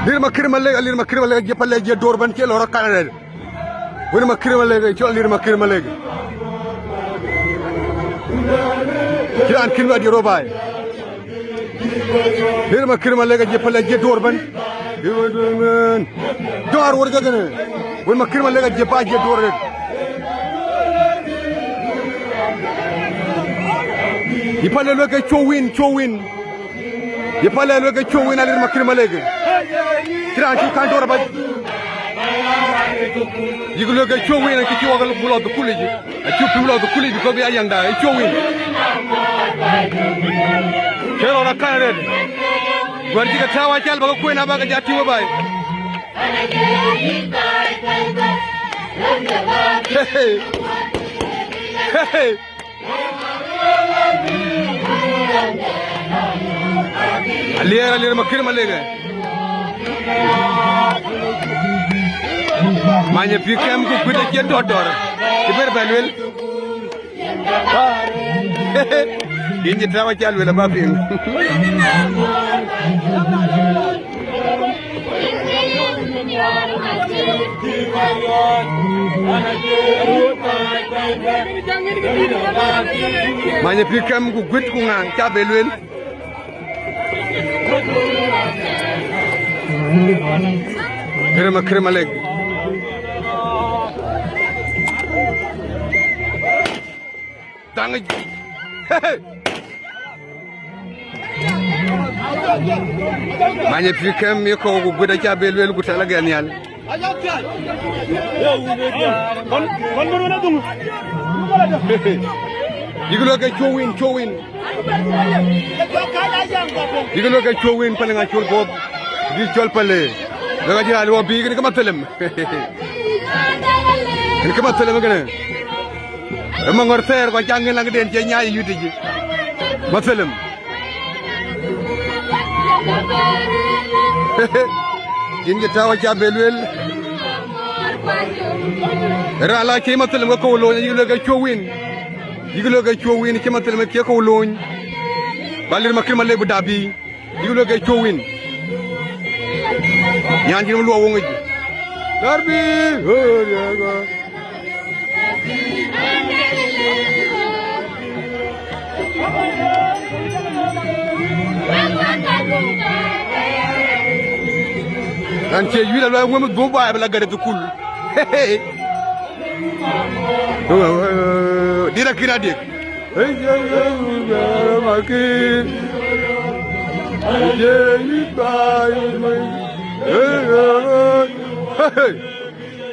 Lirma kirmalega jepalega dorban ke lora kanare. Lirma kirmalega chol lirma kirmalega. Kiran kirma di robai. Lirma kirmalega jepalega dorban. Dor warga gane. Lirma kirmalega jepalega dorban. Yipale loge chowin. Yipale loge chowin alir makir malege. Kiran ki kantor ba. Yigu loge chowin ki wagal bulo do kuliji. Ki bulo do kuliji ko bi ayanga chowin. Kero na kanare. Gwarji ka tawa kyal ba ko ina ba ga jati wo bai. Hey. Alir makir malega. Manya pikam ku kuda ke dodor. Kiber balwel. Dinji trawa chalwel ba ping. Manya pikam ku gut ku ngang cha belwel. Kirma leg. Tang. Manya pikam yako ku gut cha belwel ku tala ganyal. Yigulo ke chowin. Yigulo ke chowin palinga chul bob. Di chol pale. Daga ji alwa bi ni kama telem. Ni kama telem gane. Emang ngorter ko jangin lang den ci ñaay yuti ji. Masalem. Jin tawa ci belwel. Ra la ci masalem ko lo yigulo ke chowin. Yigulo ke chowin ci masalem ke ko lo. Balir makir malle bu dabi. Yigulo ke chowin. Nyan ji lu wonga ji darbi dan ci yu la ngom bo baay la gade kul dira kina dek makir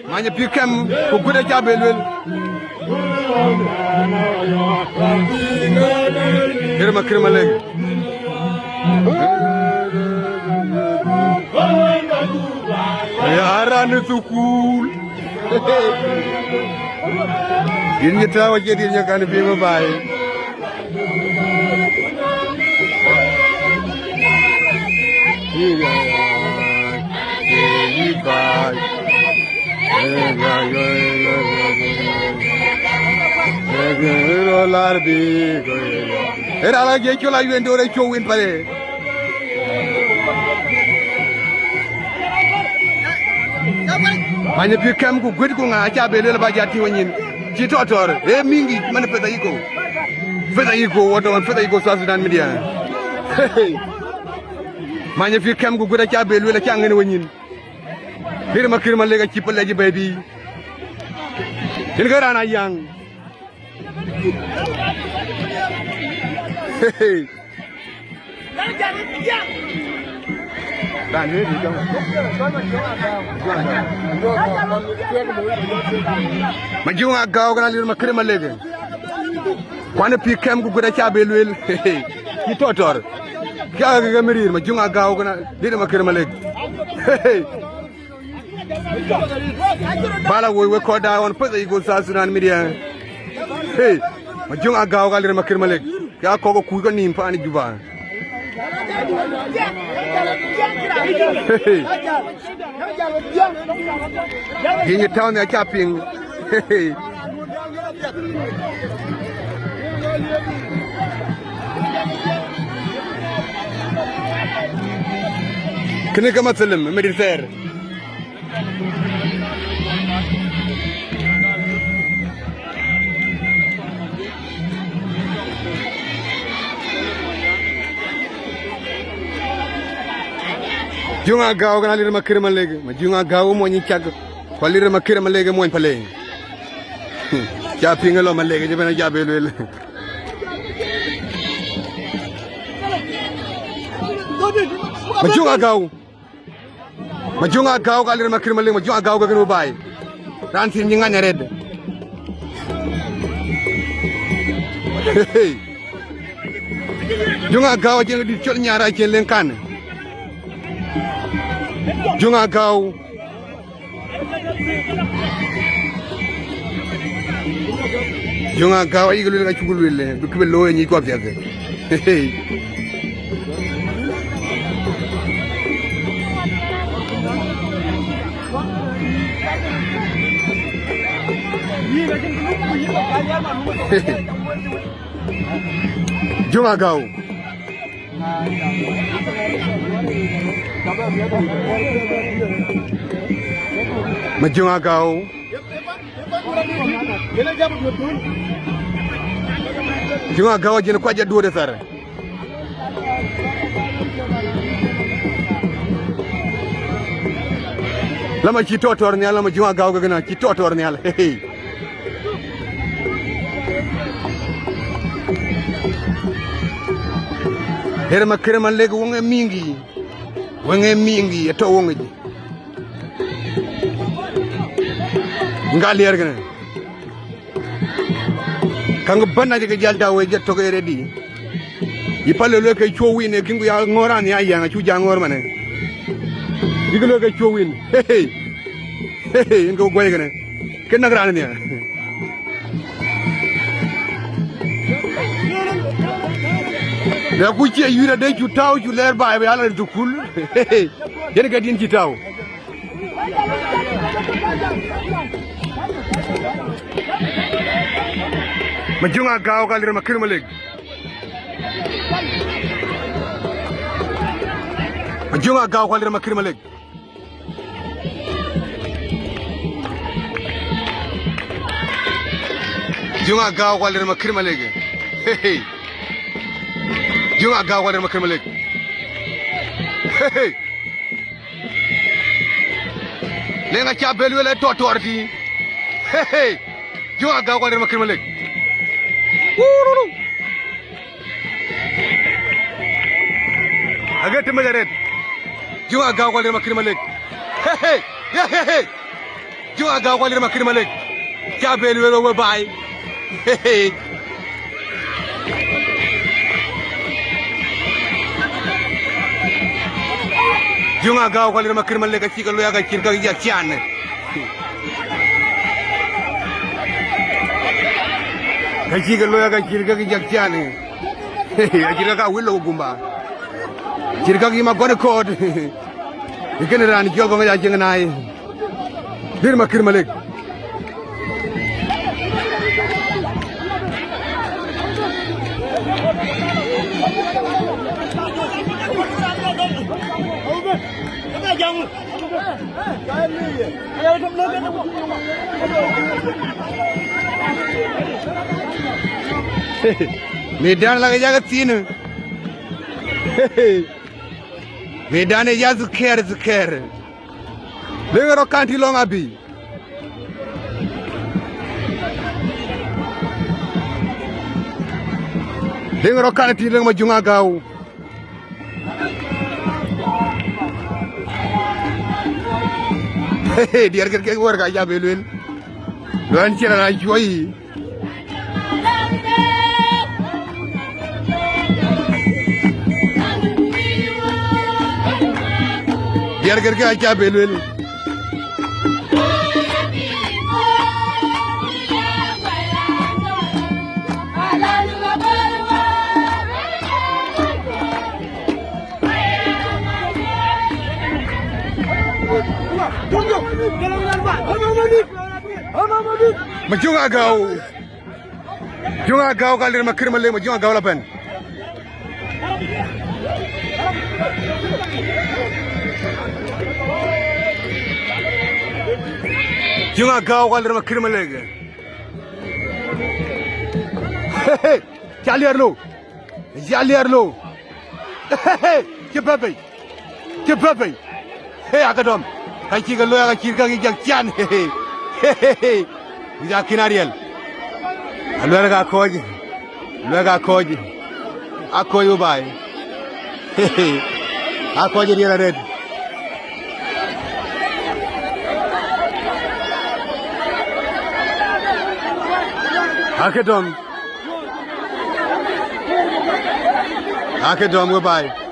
Manya pikam ku guda jabelwel. Kirma leg. Yaran tukul. Dinnya tawa jadinya kan fi mabai. Era la que yo la viendo de chowin pare. Manya pikam ku gud ku nga cha bele ba jati wonin. Ci totor e mingi man feta yiko. Feta yiko sa Sudan media. Manya pikam ku gud cha bele la cha ngene wonin. Kirma lega ci pele ji baby. Ini garana yang. Dan ini di maju agau kana lir makre malege kwana pikam ku guda cha belwel ki totor ga ga mirir maju agau kana lir makre malege bala wo ko da won pese go sa Sudan media maju agau ga lir makre malege ya ko ku ko nim pa ani juba Ini tahun yang caping. Kene kama selim mediter. Junga gaw kana lir makir malege ma junga gaw mo ni tiag ko lir makir malege mo pale ja pingalo malege je bena jabe lel ma junga gaw ka lir makir malege ma junga gaw ga gnu bay ran sin ñinga ne red junga gaw je di ciol ñaara ci len kan Junga gaw ay gulu ga chugul wele du kebe lo ñi ko fiake Junga gaw ma junga gaw jene ko jaddu de sar lama ci totor ne lama junga gaw ga gëna ci totor ne ala herma krema leg wonge mingi to wonge ji ngal yer gene kang banna de jalda we jetto ko redi ipalle lo kay chowine kingu ya ngoran ya yanga chu jangor mane diglo kay chowine ngo goy gene ken nagrana ne da ku ci yura de ci taw ci leer baay bi yalla du kul yene ga din ci taw ma junga gaaw ga lir ma kër ma leg ma junga gaaw ga lir ma kër ma leg junga gaaw ga lir ma kër ma leg junga gaw ko ma kemalek le nga ca bel wala totorti junga gaw ko ma kemalek agate majaret junga gaw ko ma kemalek junga gaw ko ma kemalek ca bel wala wa bay junga gaw ko ma kër ma leg ci ko lu yaga ci ka jak ci an ka ci ko lu yaga ci ka jak ci an ci ka wilo gumba ci ka ma gone code ikene ran jol ko nga jeng naay dir ma kër ma leg Medan lagi jaga tin. Medan ya zuker. Lengo kanti long abi. Lengo kanti long ma junga gaw. Diar ke war ga jabe lel. Doan ci la joyi. Diar ke jabe lel. Ma junga gaw kalir ma kër ma le ma junga gaw la pen Junga gaw kal rama kirma lege. Jaliarlo. Jaliarlo. Kepape. Kepape. Hey akadom. Kai ki galo ya kirka ki jakchan. Ja kinariel. Alwera ga koji. Alwera ga koji. Akoyo bai. Akoyo dia red. Akedom. Akedom go bye.